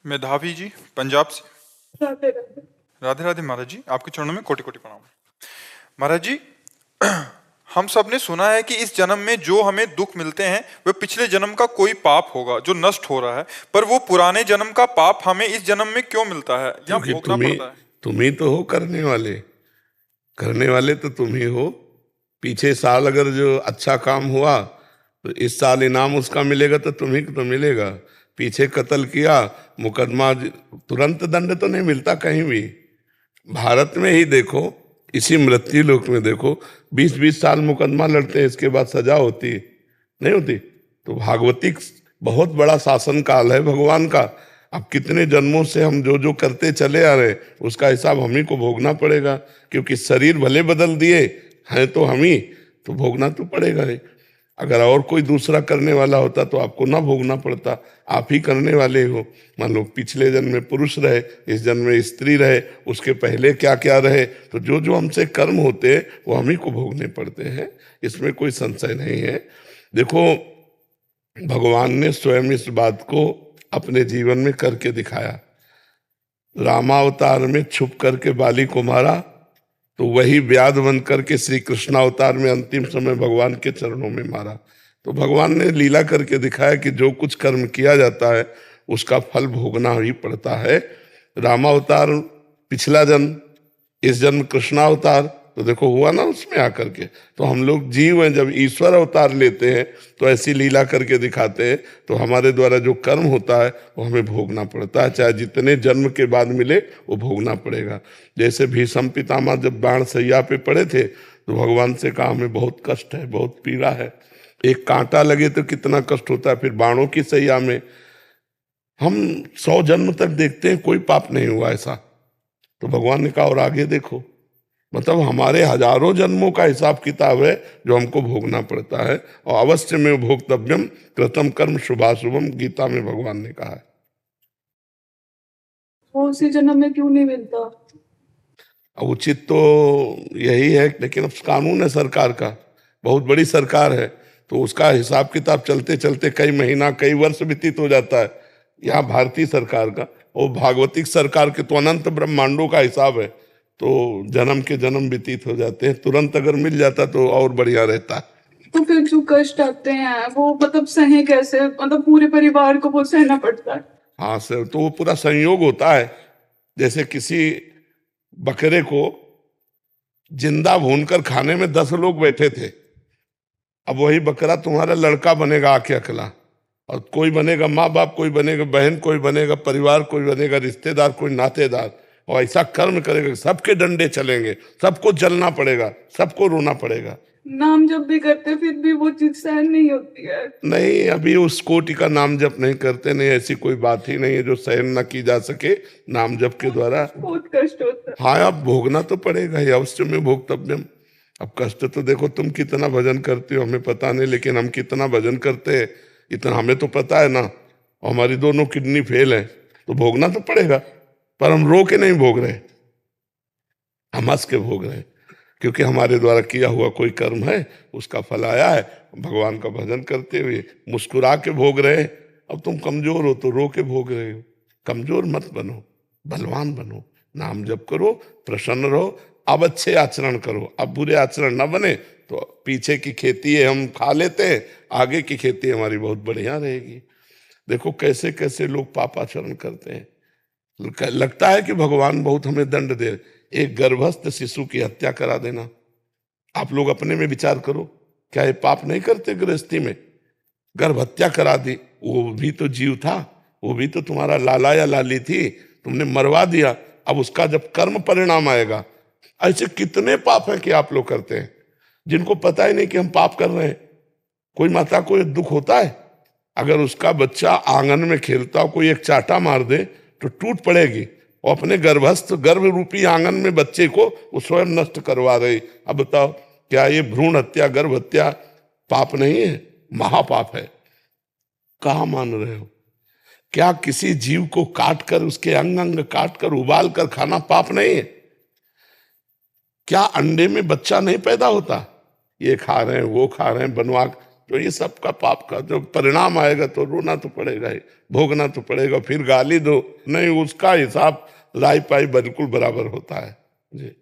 मेधावी जी, पंजाब से। राधे राधे। राधे राधे महाराज जी, आपके चरणों में कोटि कोटि प्रणाम। महाराज जी, हम सब ने सुना है कि इस जन्म में जो हमें दुख मिलते हैं वह पिछले जन्म का कोई पाप होगा जो नष्ट हो रहा है, पर वो पुराने जन्म का पाप हमें इस जन्म में क्यों मिलता है या क्योंकि भोगना पड़ता है? तुम ही तो हो करने वाले तो तुम ही हो। पीछे साल अगर जो अच्छा काम हुआ तो इस साल इनाम उसका मिलेगा, तो तुम्ही को तो मिलेगा। पीछे कत्ल किया, मुकदमा तुरंत दंड तो नहीं मिलता कहीं भी। भारत में ही देखो, इसी मृत्यु लोक में देखो, 20-20 साल मुकदमा लड़ते हैं, इसके बाद सजा होती नहीं होती। तो भागवतिक बहुत बड़ा शासन काल है भगवान का। अब कितने जन्मों से हम जो जो करते चले आ रहे, उसका हिसाब हम ही को भोगना पड़ेगा। क्योंकि शरीर भले बदल दिए हैं तो हम ही, तो भोगना तो पड़ेगा ही। अगर और कोई दूसरा करने वाला होता तो आपको ना भोगना पड़ता, आप ही करने वाले हो। मान लो पिछले जन्म में पुरुष रहे, इस जन्म में स्त्री रहे, उसके पहले क्या क्या रहे, तो जो जो हमसे कर्म होते हैं वो हम ही को भोगने पड़ते हैं, इसमें कोई संशय नहीं है। देखो, भगवान ने स्वयं इस बात को अपने जीवन में करके दिखाया। रामावतार में छुप करके बाली को मारा, तो वही व्याध बन करके श्री कृष्णावतार में अंतिम समय भगवान के चरणों में मारा। तो भगवान ने लीला करके दिखाया कि जो कुछ कर्म किया जाता है उसका फल भोगना ही पड़ता है। रामावतार पिछला जन्म, इस जन्म कृष्णावतार, तो देखो हुआ ना उसमें आकर के। तो हम लोग जीव हैं, जब ईश्वर अवतार लेते हैं तो ऐसी लीला करके दिखाते हैं, तो हमारे द्वारा जो कर्म होता है वो हमें भोगना पड़ता है, चाहे जितने जन्म के बाद मिले वो भोगना पड़ेगा। जैसे भीष्म पितामह जब बाण सैया पे पड़े थे तो भगवान से कहा हमें बहुत कष्ट है, बहुत पीड़ा है। एक कांटा लगे तो कितना कष्ट होता है, फिर बाणों की सैया में। हम 100 जन्म तक देखते हैं कोई पाप नहीं हुआ ऐसा। तो भगवान ने कहा और आगे देखो, मतलब हमारे हजारों जन्मों का हिसाब किताब है जो हमको भोगना पड़ता है। और अवश्य में भोक्तव्यम कृतम कर्म शुभाशुभम, गीता में भगवान ने कहा है। वो उसी जन्म में क्यों नहीं मिलता? उचित तो यही है, लेकिन अब कानून है सरकार का, बहुत बड़ी सरकार है, तो उसका हिसाब किताब चलते चलते कई महीना कई वर्ष व्यतीत हो जाता है। यहाँ भारतीय सरकार का और भागवतिक सरकार के तो अनंत ब्रह्मांडों का हिसाब है, तो जन्म के जन्म व्यतीत हो जाते हैं। तुरंत अगर मिल जाता तो और बढ़िया रहता। तो फिर जो कष्ट आते हैं वो मतलब सहे कैसे? मतलब पूरे परिवार को वो सहना पड़ता है। हाँ सर, तो वो पूरा संयोग होता है। जैसे किसी बकरे को जिंदा भूनकर खाने में 10 लोग बैठे थे, अब वही बकरा तुम्हारा लड़का बनेगा आके अकेला, और कोई बनेगा माँ बाप, कोई बनेगा बहन, कोई बनेगा परिवार, कोई बनेगा रिश्तेदार, कोई नातेदार, और ऐसा कर्म करेगा सबके डंडे चलेंगे, सबको जलना पड़ेगा, सबको रोना पड़ेगा। नाम जब भी करते फिर भी वो चीज सहन नहीं होती है। नहीं, अभी उस कोटि का नाम जप नहीं करते, नहीं ऐसी कोई बात ही नहीं है जो सहन न की जा सके नाम जप के द्वारा। बहुत कष्ट होता है। हाँ, अब भोगना तो पड़ेगा ही, अवश्य में भोक्तव्यम। अब कष्ट तो देखो, तुम कितना भजन करते हो हमें पता नहीं, लेकिन हम कितना भजन करते हैं इतना हमें तो पता है ना। और हमारी दोनों किडनी फेल है, तो भोगना तो पड़ेगा, पर हम रो के नहीं भोग रहे, हम हंस के भोग रहे हैं, क्योंकि हमारे द्वारा किया हुआ कोई कर्म है, उसका फल आया है। भगवान का भजन करते हुए मुस्कुरा के भोग रहे हैं। अब तुम कमजोर हो तो रो के भोग रहे हो। कमजोर मत बनो, बलवान बनो, नाम जप करो, प्रसन्न रहो, अब अच्छे आचरण करो। अब बुरे आचरण न बने तो पीछे की खेती है हम खा लेते हैं, आगे की खेती हमारी बहुत बढ़िया रहेगी। देखो कैसे कैसे लोग पापाचरण करते हैं, लगता है कि भगवान बहुत हमें दंड दे। एक गर्भस्थ शिशु की हत्या करा देना, आप लोग अपने में विचार करो, क्या ये पाप नहीं करते? गृहस्थी में गर्भ हत्या करा दी, वो भी तो जीव था, वो भी तो तुम्हारा लाला या लाली थी, तुमने मरवा दिया। अब उसका जब कर्म परिणाम आएगा, ऐसे कितने पाप हैं कि आप लोग करते हैं जिनको पता ही नहीं कि हम पाप कर रहे हैं। कोई माता को दुख होता है, अगर उसका बच्चा आंगन में खेलता हो, कोई एक चाटा मार दे तो टूट पड़ेगी, और अपने गर्भस्थ गर्भ रूपी आंगन में बच्चे को वो स्वयं नष्ट करवा रही। अब बताओ, क्या ये भ्रूण हत्या, गर्भ हत्या पाप नहीं है? महापाप है। कहाँ मान रहे हो? क्या किसी जीव को काट कर, उसके अंग अंग काट कर उबाल कर खाना पाप नहीं है? क्या अंडे में बच्चा नहीं पैदा होता? ये खा रहे हैं, वो खा रहे हैं, बनवा तो ये सबका पाप का जो परिणाम आएगा तो रोना तो पड़ेगा ही, भोगना तो पड़ेगा। फिर गाली दो नहीं, उसका हिसाब राई पाई बिल्कुल बराबर होता है जी।